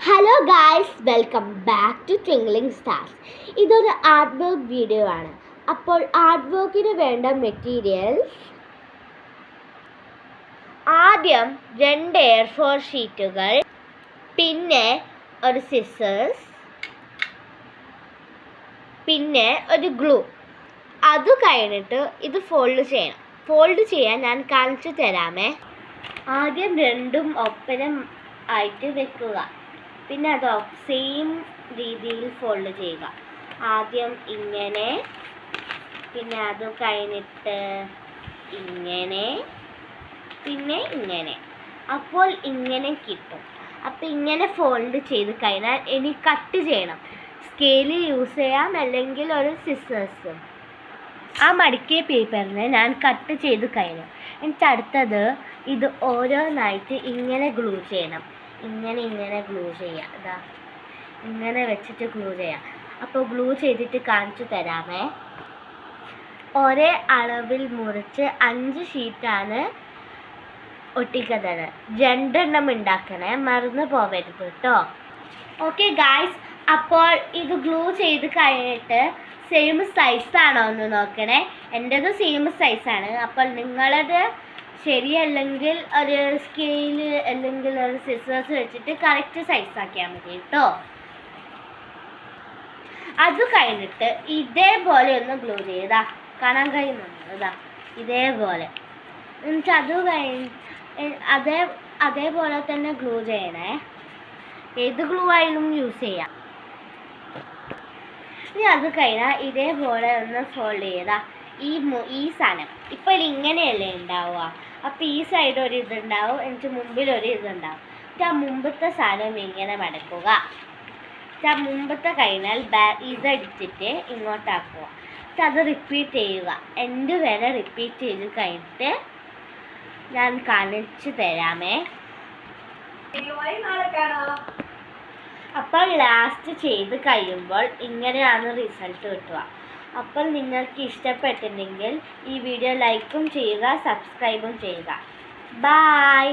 Hello guys, welcome back to twinkling stars. ഇതൊരു art work video ആണ്. അപ്പോൾ art വർക്കിന് വേണ്ട മെറ്റീരിയൽസ്: ആദ്യം 2 A4 ഷീറ്റുകൾ, പിന്നെ ഒരു സിസേഴ്സ്, പിന്നെ ഒരു ഗ്ലൂ. അത് കഴിഞ്ഞിട്ട് ഇത് ഫോൾഡ് ചെയ്യാൻ ഞാൻ കാണിച്ചു തരാമേ. ആദ്യം രണ്ടും ഒപ്പരം ആയിട്ട് വെക്കുക, പിന്നെ അത് സെയിം രീതിയിൽ ഫോൾഡ് ചെയ്യുക. ആദ്യം ഇങ്ങനെ, പിന്നെ അത് കഴിഞ്ഞിട്ട് ഇങ്ങനെ, പിന്നെ ഇങ്ങനെ. അപ്പോൾ ഇങ്ങനെ കിട്ടും. അപ്പോൾ ഇങ്ങനെ ഫോൾഡ് ചെയ്ത് കഴിഞ്ഞാൽ ഇനി കട്ട് ചെയ്യണം. സ്കെയിൽ യൂസ് ചെയ്യാം, അല്ലെങ്കിൽ ഒരു സിസേഴ്സും. ആ മടക്കിയ പേപ്പറിനെ ഞാൻ കട്ട് ചെയ്ത് കഴിഞ്ഞു. എന്നിട്ട് അടുത്തത് ഇത് ഓരോന്നായിട്ട് ഇങ്ങനെ ഗ്ലൂ ചെയ്യണം. ഇങ്ങനെ ഗ്ലൂ ചെയ്യാം. ഇതാ ഇങ്ങനെ വെച്ചിട്ട് ഗ്ലൂ ചെയ്യാം. അപ്പോൾ ഗ്ലൂ ചെയ്തിട്ട് കാണിച്ചു തരാമേ. ഒരേ അളവിൽ മുറിച്ച് 5 ഷീറ്റാണ് ഒട്ടിക്കുന്നത്. 2 എണ്ണം ഉണ്ടാക്കണേ, മറന്നു പോവരുത് കേട്ടോ. ഓക്കെ ഗായ്സ്, അപ്പോൾ ഇത് ഗ്ലൂ ചെയ്ത് കഴിഞ്ഞിട്ട് സെയിം സൈസാണോ എന്ന് നോക്കണേ. എൻ്റെത് സെയിം സൈസാണ്. അപ്പോൾ നിങ്ങളത് ശരിയല്ലെങ്കിൽ ഒരു സ്കെയിൽ അല്ലെങ്കിൽ ഒരു സിസേഴ്സ് വെച്ചിട്ട് കറക്റ്റ് സൈസാക്കിയാൽ മതി കേട്ടോ. അത് കഴിഞ്ഞിട്ട് ഇതേപോലെ ഒന്ന് ഗ്ലൂ ചെയ്താ കാണാൻ കഴിയുന്നുണ്ട്. ഇതാ ഇതേപോലെ. എന്നിട്ട് അത് അതേപോലെ തന്നെ ഗ്ലൂ ചെയ്യണേ. ഏത് ഗ്ലൂ ആയാലും യൂസ് ചെയ്യാം. ഇനി അത് കഴിഞ്ഞാൽ ഇതേപോലെ ഒന്ന് ഫോൾഡ് ചെയ്താ ഈ സാധനം ഇപ്പോൾ ഇങ്ങനെയല്ലേ ഉണ്ടാവുക. അപ്പോൾ ഈ സൈഡ് ഒരു ഇതുണ്ടാവും, എനിക്ക് മുമ്പിൽ ഒരു ഇതുണ്ടാവും. ആ മുമ്പത്തെ സാധനം ഇങ്ങനെ മടക്കുക. ആ മുമ്പത്തെ കഴിഞ്ഞാൽ ഇതെടുത്തിട്ട് ഇങ്ങോട്ടാക്കുക. അത് റിപ്പീറ്റ് ചെയ്യുക. എന്ത് വരെ റിപ്പീറ്റ് ചെയ്ത് കഴിഞ്ഞിട്ട് ഞാൻ കാണിച്ചു തരാമേ. അപ്പോൾ ലാസ്റ്റ് ചെയ്ത് കഴിയുമ്പോൾ ഇങ്ങനെയാണ് റിസൾട്ട് കിട്ടുക. അപ്പോൾ നിങ്ങൾക്ക് ഇഷ്ടപ്പെട്ടിട്ടുണ്ടെങ്കിൽ ഈ വീഡിയോ ലൈക്കും ചെയ്യുക, സബ്സ്ക്രൈബും ചെയ്യുക. ബൈ.